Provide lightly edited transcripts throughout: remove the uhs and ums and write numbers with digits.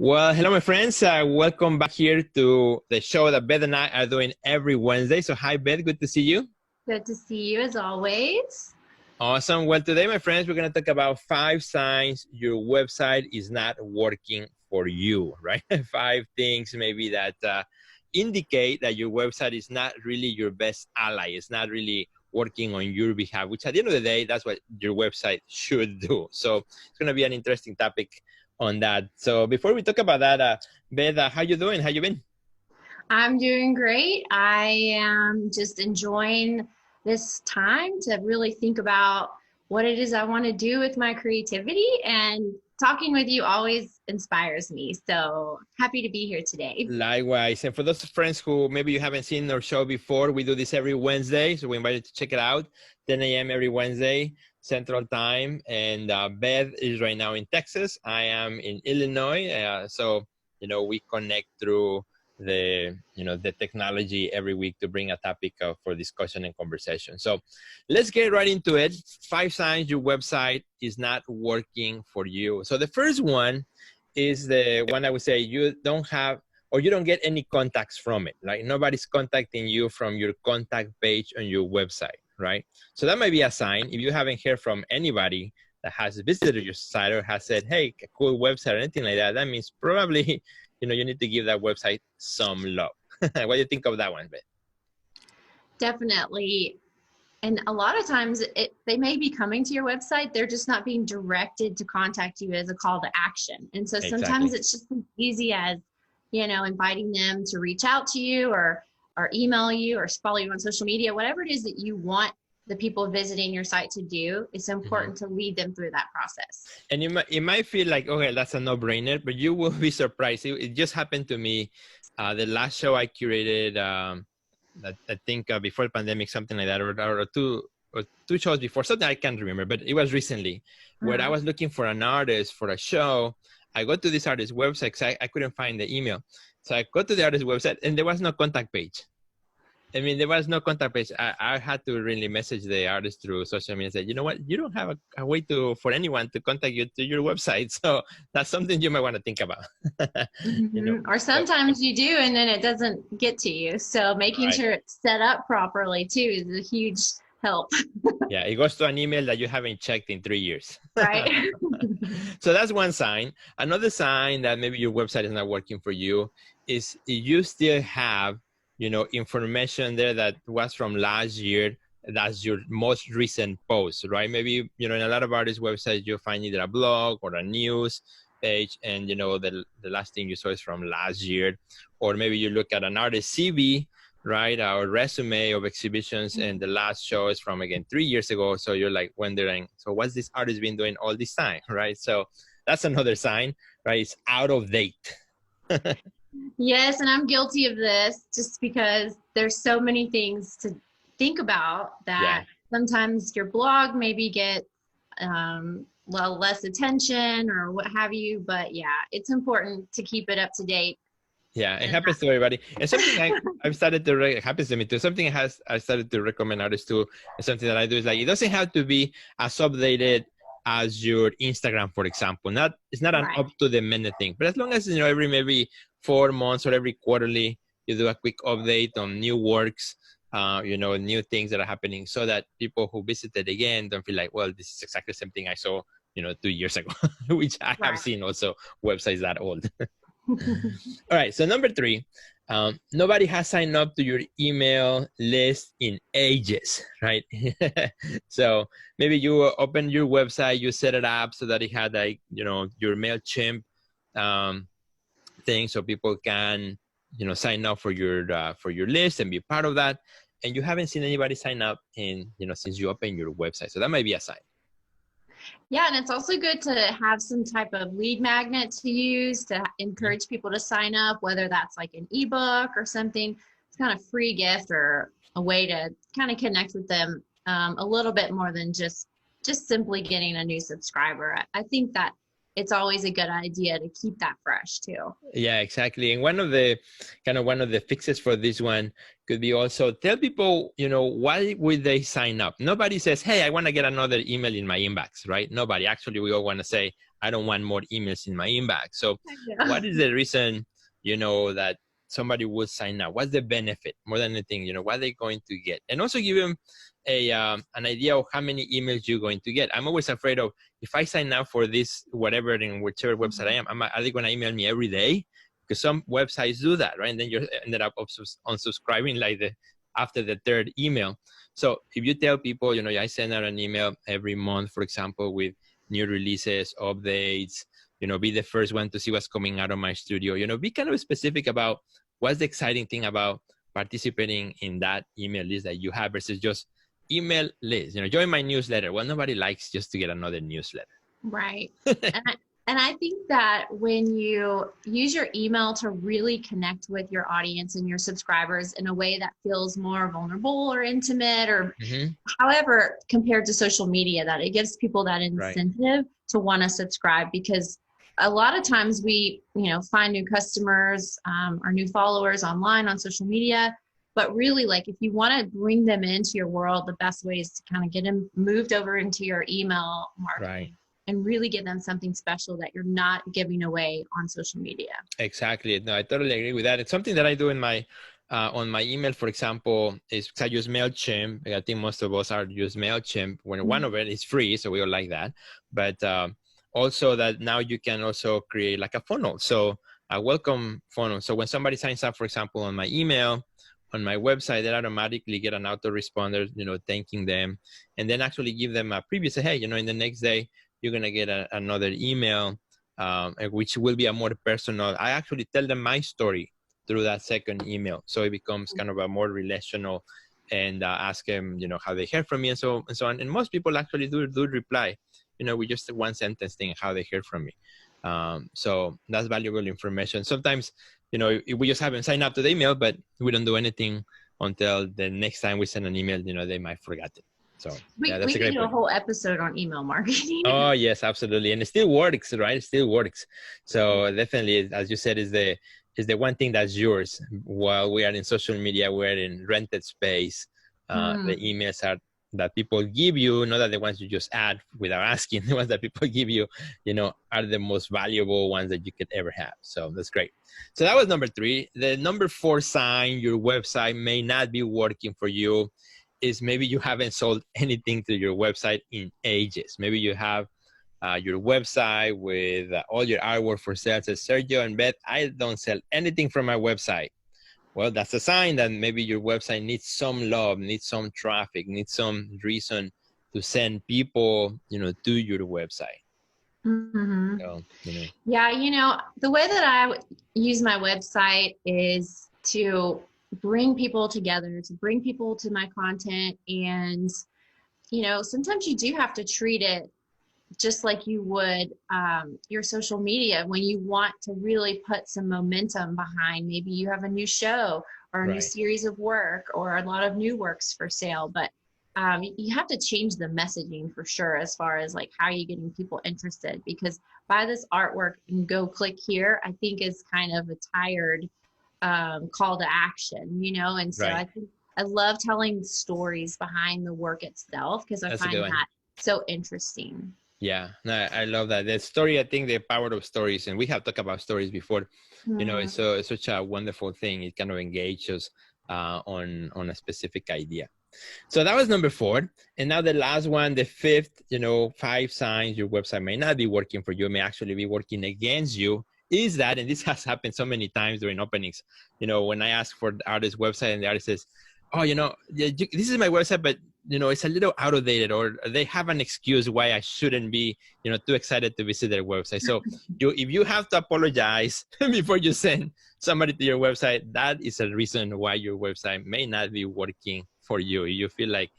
Well, hello, my friends. Welcome back here to the show that Beth and I are doing every Wednesday. So, hi, Beth. Good to see you. Good to see you as always. Awesome. Well, today, my friends, we're going to talk about 5 signs your website is not working for you, right? 5 things maybe that indicate that your website is not really your best ally. It's not really working on your behalf, which at the end of the day, that's what your website should do. So it's going to be an interesting topic on that. So before we talk about that, Beth, how you doing? How you been? I'm doing great. I am just enjoying this time to really think about what it is I want to do with my creativity, and talking with you always inspires me. So happy to be here today. Likewise. And for those friends who maybe you haven't seen our show before, we do this every Wednesday. So we invite you to check it out, 10 a.m. every Wednesday, Central Time. And Beth is right now in Texas. I am in Illinois. So, we connect through the technology every week to bring a topic for discussion and conversation. So let's get right into it. 5 signs your website is not working for you. So the first one is the one I would say you don't have, or you don't get any contacts from it. Like nobody's contacting you from your contact page on your website, right? So that might be a sign. If you haven't heard from anybody that has visited your site or has said, hey, a cool website or anything like that, that means probably you need to give that website some love. What do you think of that one, Beth? Definitely. And a lot of times they may be coming to your website. They're just not being directed to contact you as a call to action. And so sometimes it's just as easy as, inviting them to reach out to you or email you or follow you on social media, whatever it is that you want the people visiting your site to do. It's important to lead them through that process. And it might feel like, okay, that's a no-brainer, but you will be surprised. It just happened to me. The last show I curated, I think before the pandemic, something like that, or two shows before, something I can't remember, but it was recently, where I was looking for an artist for a show. I go to this artist's website because I couldn't find the email. So I go to the artist's website and there was no contact page. I mean, there was no contact page. I had to really message the artist through social media and say, you know what, you don't have a way for anyone to contact you to your website. So that's something you might want to think about. Or sometimes you do, and then it doesn't get to you. So making sure it's set up properly too is a huge help. Yeah, it goes to an email that you haven't checked in 3 years. Right. So that's one sign. Another sign that maybe your website is not working for you is you still have information there that was from last year. That's your most recent post, right? Maybe, in a lot of artists' websites, you'll find either a blog or a news page, and, the last thing you saw is from last year. Or maybe you look at an artist CV, right? Or resume of exhibitions, and the last show is from, again, 3 years ago. So you're like wondering, so what's this artist been doing all this time, right? So that's another sign, right? It's out of date. Yes, and I'm guilty of this just because there's so many things to think about that sometimes your blog maybe get less attention or what have you, but yeah, it's important to keep it up to date. Yeah, it happens to everybody. And something I've started to, it happens to me too. Something I started to recommend artists too, and something that I do is like, it doesn't have to be as updated as your Instagram, for example. It's not an up to the minute thing, but as long as, every maybe 4 months or every quarterly, you do a quick update on new works, new things that are happening, so that people who visited again don't feel like, well, this is exactly the same thing I saw, 2 years ago, which I have seen also websites that old. All right. So number 3, nobody has signed up to your email list in ages, right? So maybe you open your website, you set it up so that it had like, your MailChimp thing, so people can, sign up for your list and be part of that. And you haven't seen anybody sign up since you opened your website. So that might be a sign. Yeah, and it's also good to have some type of lead magnet to use to encourage people to sign up, whether that's like an ebook or something. It's kind of free gift or a way to kind of connect with them a little bit more than just simply getting a new subscriber. I think that it's always a good idea to keep that fresh too. Yeah, exactly. And one of the fixes for this one could be also tell people, why would they sign up? Nobody says, hey, I want to get another email in my inbox, right? Nobody. Actually, we all want to say, I don't want more emails in my inbox. So Yeah. what is the reason, that somebody would sign up? What's the benefit more than anything? What they're going to get, and also give them an idea of how many emails you're going to get. I'm always afraid of, if I sign up for this, whatever, in whichever website I am, are they going to email me every day? Because some websites do that, right? And then you ended up unsubscribing after the third email. So if you tell people, I send out an email every month, for example, with new releases, updates, be the first one to see what's coming out of my studio, be kind of specific about what's the exciting thing about participating in that email list that you have versus just email list. Join my newsletter. Well, nobody likes just to get another newsletter. Right. And I think that when you use your email to really connect with your audience and your subscribers in a way that feels more vulnerable or intimate, or however, compared to social media, that it gives people that incentive to want to subscribe, because a lot of times we, find new customers or new followers online on social media. But really, like, if you want to bring them into your world, the best way is to kind of get them moved over into your email marketing and really give them something special that you're not giving away on social media. Exactly. No, I totally agree with that. It's something that I do in my on my email, for example, is I use MailChimp. I think most of us use MailChimp. When one of it is free, so we all like that. But also that now you can also create like a funnel. So a welcome funnel. So when somebody signs up, for example, on my email, on my website, they automatically get an autoresponder, thanking them, and then actually give them a preview. Say, hey, in the next day, you're going to get another email, which will be a more personal. I actually tell them my story through that second email. So it becomes kind of a more relational, and ask them, how they heard from me and so on. And most people actually do reply, with just a one sentence thing, how they heard from me. So that's valuable information. Sometimes, we just haven't signed up to the email, but we don't do anything until the next time we send an email, they might forget it. So we that's a could great do point. a whole episode on email marketing. Oh yes, absolutely. And it still works, right? It still works. So definitely, as you said, is the one thing that's yours. While we are in social media, we're in rented space. The emails are that people give you, not that the ones you just add without asking. The ones that people give you, are the most valuable ones that you could ever have. So that's great. So that was number 3. The number 4 sign your website may not be working for you is maybe you haven't sold anything to your website in ages. Maybe you have your website with all your artwork for sale. Says, Sergio and Beth, I don't sell anything from my website. Well, that's a sign that maybe your website needs some love, needs some traffic, needs some reason to send people, to your website. So, Yeah, the way that I use my website is to bring people together, to bring people to my content. And, sometimes you do have to treat it just like you would your social media when you want to really put some momentum behind. Maybe you have a new show or a new series of work or a lot of new works for sale, but you have to change the messaging for sure as far as like how you're getting people interested, because buy this artwork and go click here, I think is kind of a tired call to action, and so I think I love telling stories behind the work itself, because I find that so interesting. Yeah, no, I love that. The story, I think the power of stories, and we have talked about stories before, it's such a wonderful thing. It kind of engages on a specific idea. So that was number 4. And now the last one, the 5th, 5 signs your website may not be working for you, may actually be working against you, is that, and this has happened so many times during openings, when I ask for the artist's website and the artist says, oh, this is my website, but it's a little outdated, or they have an excuse why I shouldn't be, too excited to visit their website. So if you have to apologize before you send somebody to your website, that is a reason why your website may not be working for you. You feel like,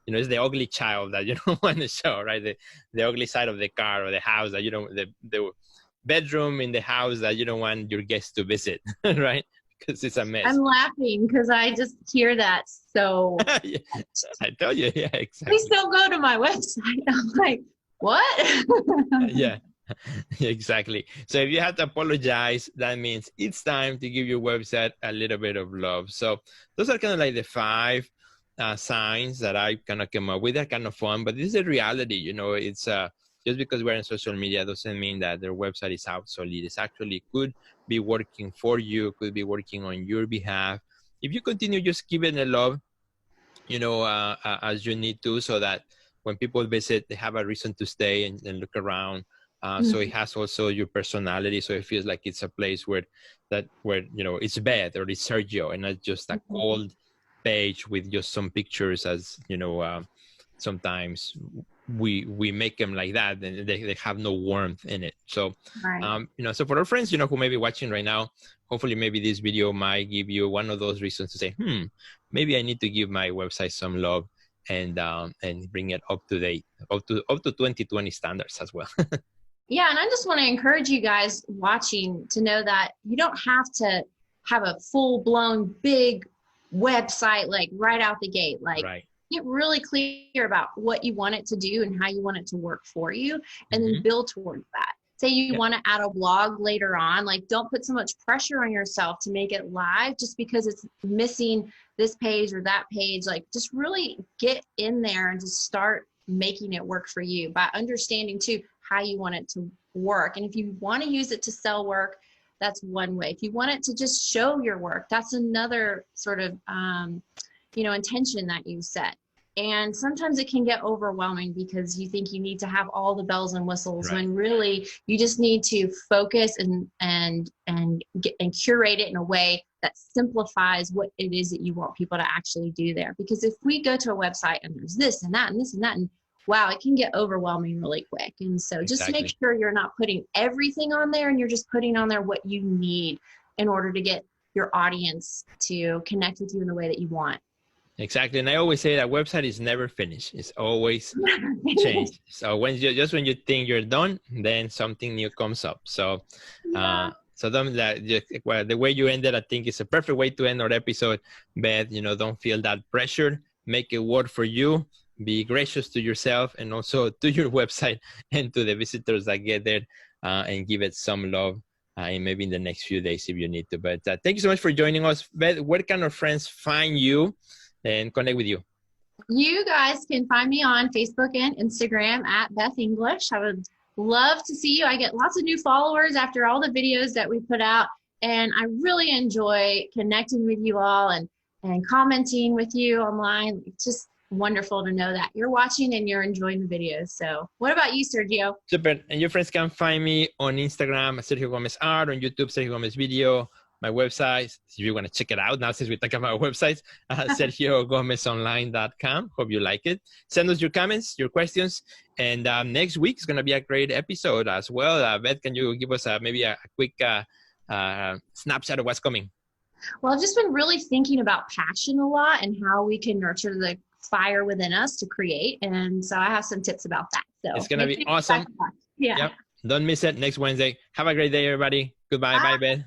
it's the ugly child that you don't want to show, right? The ugly side of the car or the house that the bedroom in the house that you don't want your guests to visit, right? Because it's a mess. I'm laughing because I just hear that so yeah, I tell you, yeah, exactly. Please don't go to my website. I'm like, what? Yeah, exactly. So if you have to apologize, that means it's time to give your website a little bit of love. So those are kind of like the 5 signs that I kind of came up with. They're kind of fun, but this is a reality. It's just because we're on social media doesn't mean that their website is obsolete. It's actually could be working for you, could be working on your behalf. If you continue just giving it love, as you need to, so that when people visit, they have a reason to stay and look around. So it has also your personality, so it feels like it's a place where it's Beth or it's Sergio, and not just a cold page with just some pictures. As sometimes we make them like that, and they have no warmth in it. So Right. so for our friends who may be watching right now, hopefully maybe this video might give you one of those reasons to say, maybe I need to give my website some love and bring it up to date, up to 2020 standards as well. Yeah, and I just want to encourage you guys watching to know that you don't have to have a full-blown big website like right out the gate. Like, right. Get really clear about what you want it to do and how you want it to work for you, and then build towards that. Say you want to add a blog later on, like don't put so much pressure on yourself to make it live just because it's missing this page or that page. Like just really get in there and just start making it work for you by understanding too how you want it to work. And if you want to use it to sell work, that's one way. If you want it to just show your work, that's another sort of intention that you set. And sometimes it can get overwhelming because you think you need to have all the bells and whistles, when really you just need to focus and curate it in a way that simplifies what it is that you want people to actually do there. Because if we go to a website and there's this and that and this and that, and wow, it can get overwhelming really quick. And so just make sure you're not putting everything on there, and you're just putting on there what you need in order to get your audience to connect with you in the way that you want. Exactly. And I always say that website is never finished. It's always changed. So when you think you're done, then something new comes up. So the way you ended, I think, is a perfect way to end our episode. Beth, don't feel that pressure. Make it work for you. Be gracious to yourself and also to your website and to the visitors that get there, and give it some love. And maybe in the next few days if you need to. But thank you so much for joining us. Beth, where can our friends find you and connect with you? You guys can find me on Facebook and Instagram at Beth English. I would love to see you. I get lots of new followers after all the videos that we put out, and I really enjoy connecting with you all and commenting with you online. It's just wonderful to know that you're watching and you're enjoying the videos. So what about you, Sergio? Super. And your friends can find me on Instagram, Sergio Gomez Art, on YouTube, Sergio Gomez Video. My website, if you want to check it out now since we talk about websites, SergioGomezOnline.com. Hope you like it. Send us your comments, your questions, and next week is going to be a great episode as well. Beth, can you give us maybe a quick snapshot of what's coming? Well, I've just been really thinking about passion a lot and how we can nurture the fire within us to create, and so I have some tips about that. So it's going to be awesome. Yeah. Yep. Don't miss it next Wednesday. Have a great day, everybody. Goodbye. Bye, Beth.